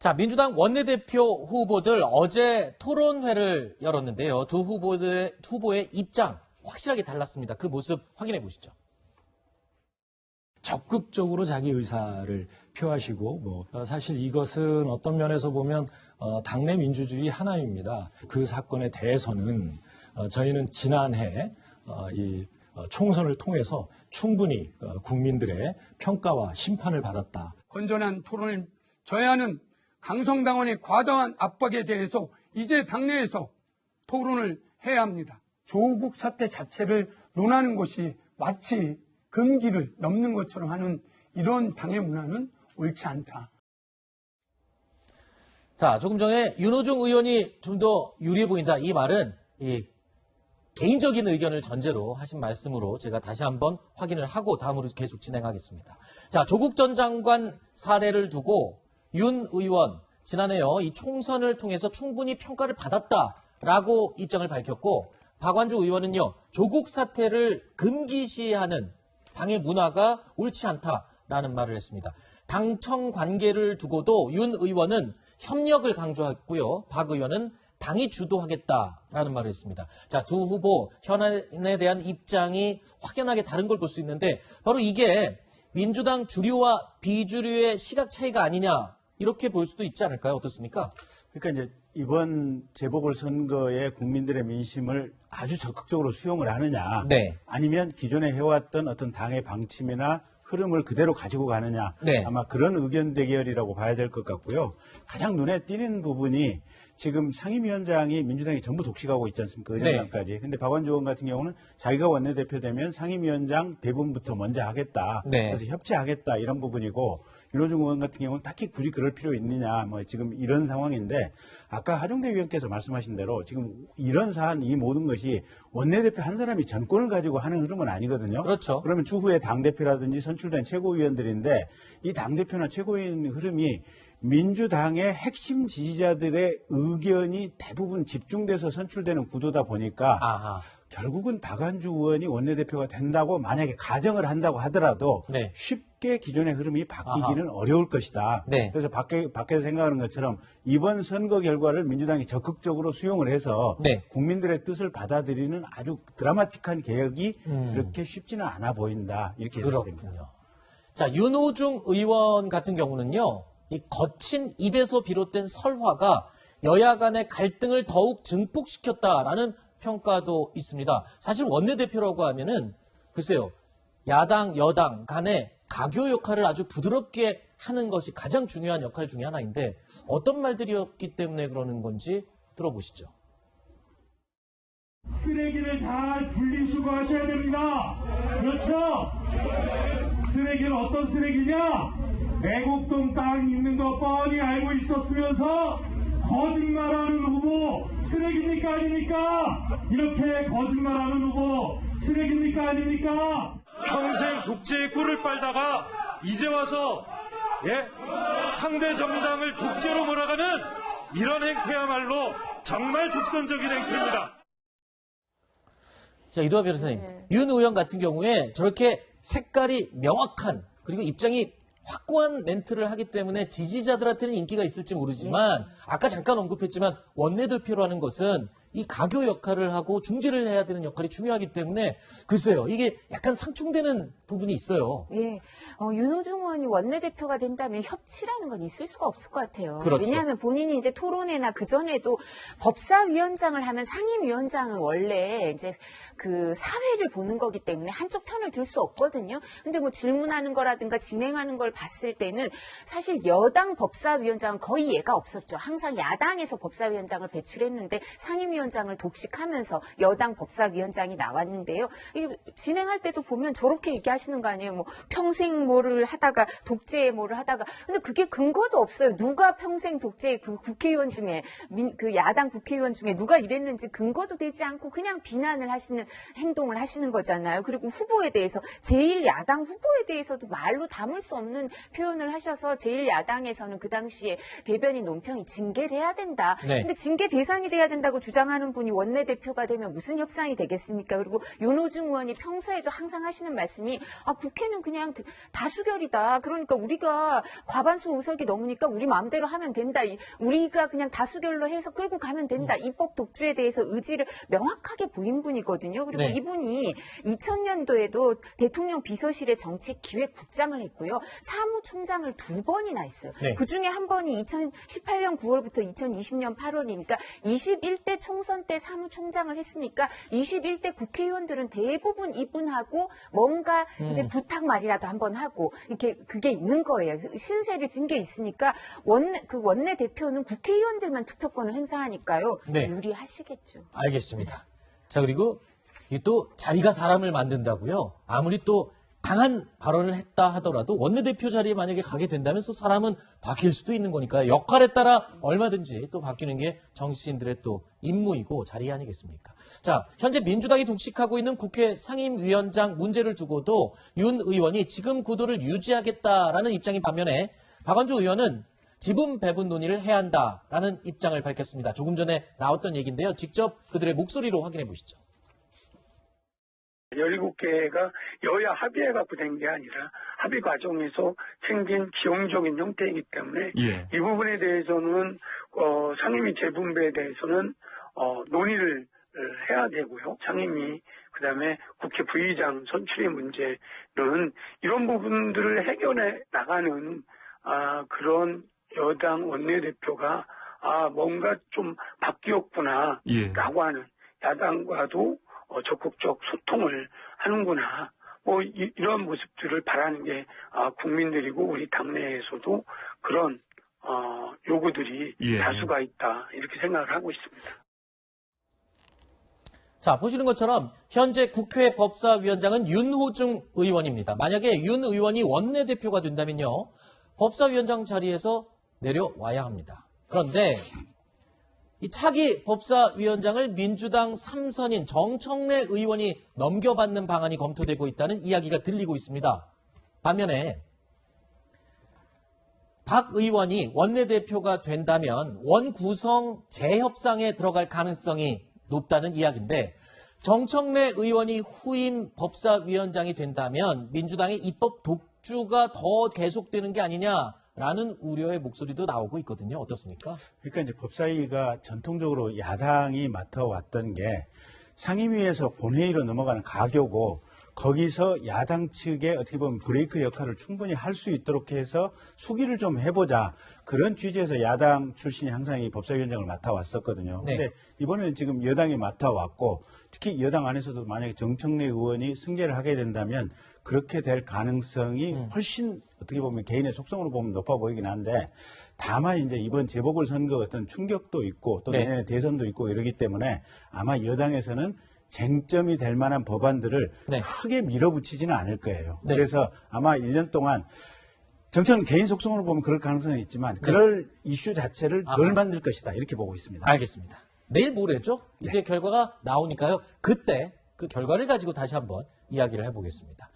자, 민주당 원내대표 후보들 어제 토론회를 열었는데요. 두 후보의 입장 확실하게 달랐습니다. 그 모습 확인해 보시죠. 적극적으로 자기 의사를 표하시고 사실 이것은 어떤 면에서 보면 당내 민주주의 하나입니다. 그 사건에 대해서는 저희는 지난해 이 총선을 통해서 충분히 국민들의 평가와 심판을 받았다. 건전한 토론을 져야 하는 강성당원의 과도한 압박에 대해서 이제 당내에서 토론을 해야 합니다. 조국 사태 자체를 논하는 것이 마치 금기를 넘는 것처럼 하는 이런 당의 문화는 옳지 않다. 자, 조금 전에 윤호중 의원이 좀 더 유리해 보인다. 이 말은 개인적인 의견을 전제로 하신 말씀으로 제가 다시 한번 확인을 하고 다음으로 계속 진행하겠습니다. 자, 조국 전 장관 사례를 두고 윤 의원 지난해요. 이 총선을 통해서 충분히 평가를 받았다라고 입장을 밝혔고 박완주 의원은요. 조국 사태를 금기시하는 당의 문화가 옳지 않다라는 말을 했습니다. 당청 관계를 두고도 윤 의원은 협력을 강조했고요. 박 의원은 당이 주도하겠다라는 말을 했습니다. 자, 두 후보 현안에 대한 입장이 확연하게 다른 걸 볼 수 있는데 바로 이게 민주당 주류와 비주류의 시각 차이가 아니냐 이렇게 볼 수도 있지 않을까요? 어떻습니까? 그러니까 이제 이번 재보궐선거에 국민들의 민심을 아주 적극적으로 수용을 하느냐, 네. 아니면 기존에 해왔던 어떤 당의 방침이나 흐름을 그대로 가지고 가느냐, 네. 아마 그런 의견 대결이라고 봐야 될 것 같고요. 가장 눈에 띄는 부분이 지금 상임위원장이 민주당이 전부 독식하고 있지 않습니까? 의장까지. 근데 박완주 의원 같은 경우는 자기가 원내대표 되면 상임위원장 배분부터 먼저 하겠다. 네. 그래서 협치하겠다 이런 부분이고, 윤호중 의원 같은 경우는 딱히 굳이 그럴 필요 있느냐, 지금 이런 상황인데, 아까 하정대 위원께서 말씀하신 대로 지금 이런 사안, 이 모든 것이 원내대표 한 사람이 전권을 가지고 하는 흐름은 아니거든요. 그렇죠. 그러면 추후에 당대표라든지 선출된 최고위원들인데, 이 당대표나 최고위원 흐름이 민주당의 핵심 지지자들의 의견이 대부분 집중돼서 선출되는 구도다 보니까 아하. 결국은 박완주 의원이 원내대표가 된다고 만약에 가정을 한다고 하더라도 네. 쉽게 기존의 흐름이 바뀌기는 어려울 것이다. 네. 그래서 밖에서 생각하는 것처럼 이번 선거 결과를 민주당이 적극적으로 수용을 해서 네. 국민들의 뜻을 받아들이는 아주 드라마틱한 개혁이 그렇게 쉽지는 않아 보인다. 이렇게 해석됩니다. 그렇군요. 자, 윤호중 의원 같은 경우는요. 이 거친 입에서 비롯된 설화가 여야 간의 갈등을 더욱 증폭시켰다라는 평가도 있습니다. 사실 원내대표라고 하면은 글쎄요. 야당, 여당 간의 가교 역할을 아주 부드럽게 하는 것이 가장 중요한 역할 중에 하나인데 어떤 말들이었기 때문에 그러는 건지 들어보시죠. 쓰레기를 잘 분리수거 하셔야 됩니다. 그렇죠? 쓰레기는 어떤 쓰레기냐? 애국동 땅이 있는 거 뻔히 알고 있었으면서 거짓말하는 후보 쓰레기입니까 아닙니까? 이렇게 거짓말하는 후보 쓰레기입니까 아닙니까? 평생 독재의 꿀을 빨다가 이제 와서 상대 정당을 독재로 몰아가는 이런 행태야말로 정말 독선적인 행태입니다. 자, 이도하 변호사님, 윤 의원 같은 경우에 저렇게 색깔이 명확한 그리고 입장이 확고한 멘트를 하기 때문에 지지자들한테는 인기가 있을지 모르지만 아까 잠깐 언급했지만 원내대표로 하는 것은 이 가교 역할을 하고 중재를 해야 되는 역할이 중요하기 때문에 글쎄요. 이게 약간 상충되는 부분이 있어요. 예. 윤호중 의원이 원내대표가 된다면 협치라는 건 있을 수가 없을 것 같아요. 그렇죠. 왜냐하면 본인이 이제 토론회나 그전에도 법사위원장을 하면 상임위원장은 원래 이제 그 사회를 보는 거기 때문에 한쪽 편을 들 수 없거든요. 근데 뭐 질문하는 거라든가 진행하는 걸 봤을 때는 사실 여당 법사위원장은 거의 예가 없었죠. 항상 야당에서 법사위원장을 배출했는데 상임위원장을 독식하면서 여당 법사위원장이 나왔는데요. 이게 진행할 때도 보면 저렇게 얘기하시는 거 아니에요. 뭐 평생 뭐를 하다가 독재에 뭐를 하다가 근데 그게 근거도 없어요. 누가 평생 독재 그 국회의원 중에 그 야당 국회의원 중에 누가 이랬는지 근거도 되지 않고 그냥 비난을 하시는 행동을 하시는 거잖아요. 그리고 후보에 대해서 제1야당 후보에 대해서도 말로 담을 수 없는 표현을 하셔서 제1야당에서는 그 당시에 대변인 논평이 징계를 해야 된다. 네. 근데 징계 대상이 돼야 된다고 주장하는 협상하는 분이 원내대표가 되면 무슨 협상이 되겠습니까? 그리고 윤호중 의원이 평소에도 항상 하시는 말씀이 국회는 그냥 다수결이다. 그러니까 우리가 과반수 의석이 넘으니까 우리 마음대로 하면 된다. 우리가 그냥 다수결로 해서 끌고 가면 된다. 입법 독주에 대해서 의지를 명확하게 보인 분이거든요. 그리고 네. 이분이 2000년도에도 대통령 비서실의 정책기획국장을 했고요. 사무총장을 2번이나 했어요. 네. 그중에 한 번이 2018년 9월부터 2020년 8월이니까 21대 총선 때 사무총장을 했으니까 21대 국회의원들은 대부분 이분하고 뭔가 이제 부탁 말이라도 한번 하고 이렇게 그게 있는 거예요. 신세를 진 게 있으니까 원내 대표는 국회의원들만 투표권을 행사하니까요. 네. 유리하시겠죠. 알겠습니다. 자, 그리고 이 또 자리가 사람을 만든다고요. 아무리 또 강한 발언을 했다 하더라도 원내대표 자리에 만약에 가게 된다면 또 사람은 바뀔 수도 있는 거니까 역할에 따라 얼마든지 또 바뀌는 게 정치인들의 또 임무이고 자리 아니겠습니까? 자, 현재 민주당이 독식하고 있는 국회 상임위원장 문제를 두고도 윤 의원이 지금 구도를 유지하겠다라는 입장인 반면에 박원주 의원은 지분 배분 논의를 해야 한다라는 입장을 밝혔습니다. 조금 전에 나왔던 얘기인데요. 직접 그들의 목소리로 확인해 보시죠. 17개가 여야 합의해갖고 된 게 아니라 합의 과정에서 생긴 기형적인 형태이기 때문에 이 부분에 대해서는 상임위 재분배에 대해서는 논의를 해야 되고요. 상임위 그다음에 국회 부의장 선출의 문제는 이런 부분들을 해결해 나가는 그런 여당 원내대표가 뭔가 좀 바뀌었구나 라고 하는 야당과도 적극적 소통을 하는구나. 이런 모습들을 바라는 게 국민들이고 우리 당내에서도 그런 요구들이 다수가 있다. 이렇게 생각을 하고 있습니다. 자, 보시는 것처럼 현재 국회 법사위원장은 윤호중 의원입니다. 만약에 윤 의원이 원내대표가 된다면요. 법사위원장 자리에서 내려와야 합니다. 그런데 이 차기 법사위원장을 민주당 3선인 정청래 의원이 넘겨받는 방안이 검토되고 있다는 이야기가 들리고 있습니다. 반면에 박 의원이 원내대표가 된다면 원구성 재협상에 들어갈 가능성이 높다는 이야기인데 정청래 의원이 후임 법사위원장이 된다면 민주당의 입법 독주가 더 계속되는 게 아니냐라는 우려의 목소리도 나오고 있거든요. 어떻습니까? 그러니까 이제 법사위가 전통적으로 야당이 맡아왔던 게 상임위에서 본회의로 넘어가는 가교고 거기서 야당 측에 어떻게 보면 브레이크 역할을 충분히 할 수 있도록 해서 수기를 좀 해보자. 그런 취지에서 야당 출신이 항상 이 법사위원장을 맡아왔었거든요. 네. 근데 이번에는 지금 여당이 맡아왔고 특히 여당 안에서도 만약에 정청래 의원이 승계를 하게 된다면 그렇게 될 가능성이 훨씬 어떻게 보면 개인의 속성으로 보면 높아 보이긴 한데 다만 이제 이번 재보궐선거 어떤 충격도 있고 또 네. 내년에 대선도 있고 이러기 때문에 아마 여당에서는 쟁점이 될 만한 법안들을 네. 크게 밀어붙이지는 않을 거예요. 네. 그래서 아마 1년 동안 정치는 개인 속성으로 보면 그럴 가능성은 있지만 그럴 이슈 자체를 덜 만들 것이다. 이렇게 보고 있습니다. 알겠습니다. 내일 모레죠? 이제 결과가 나오니까요. 그때 그 결과를 가지고 다시 한번 이야기를 해보겠습니다.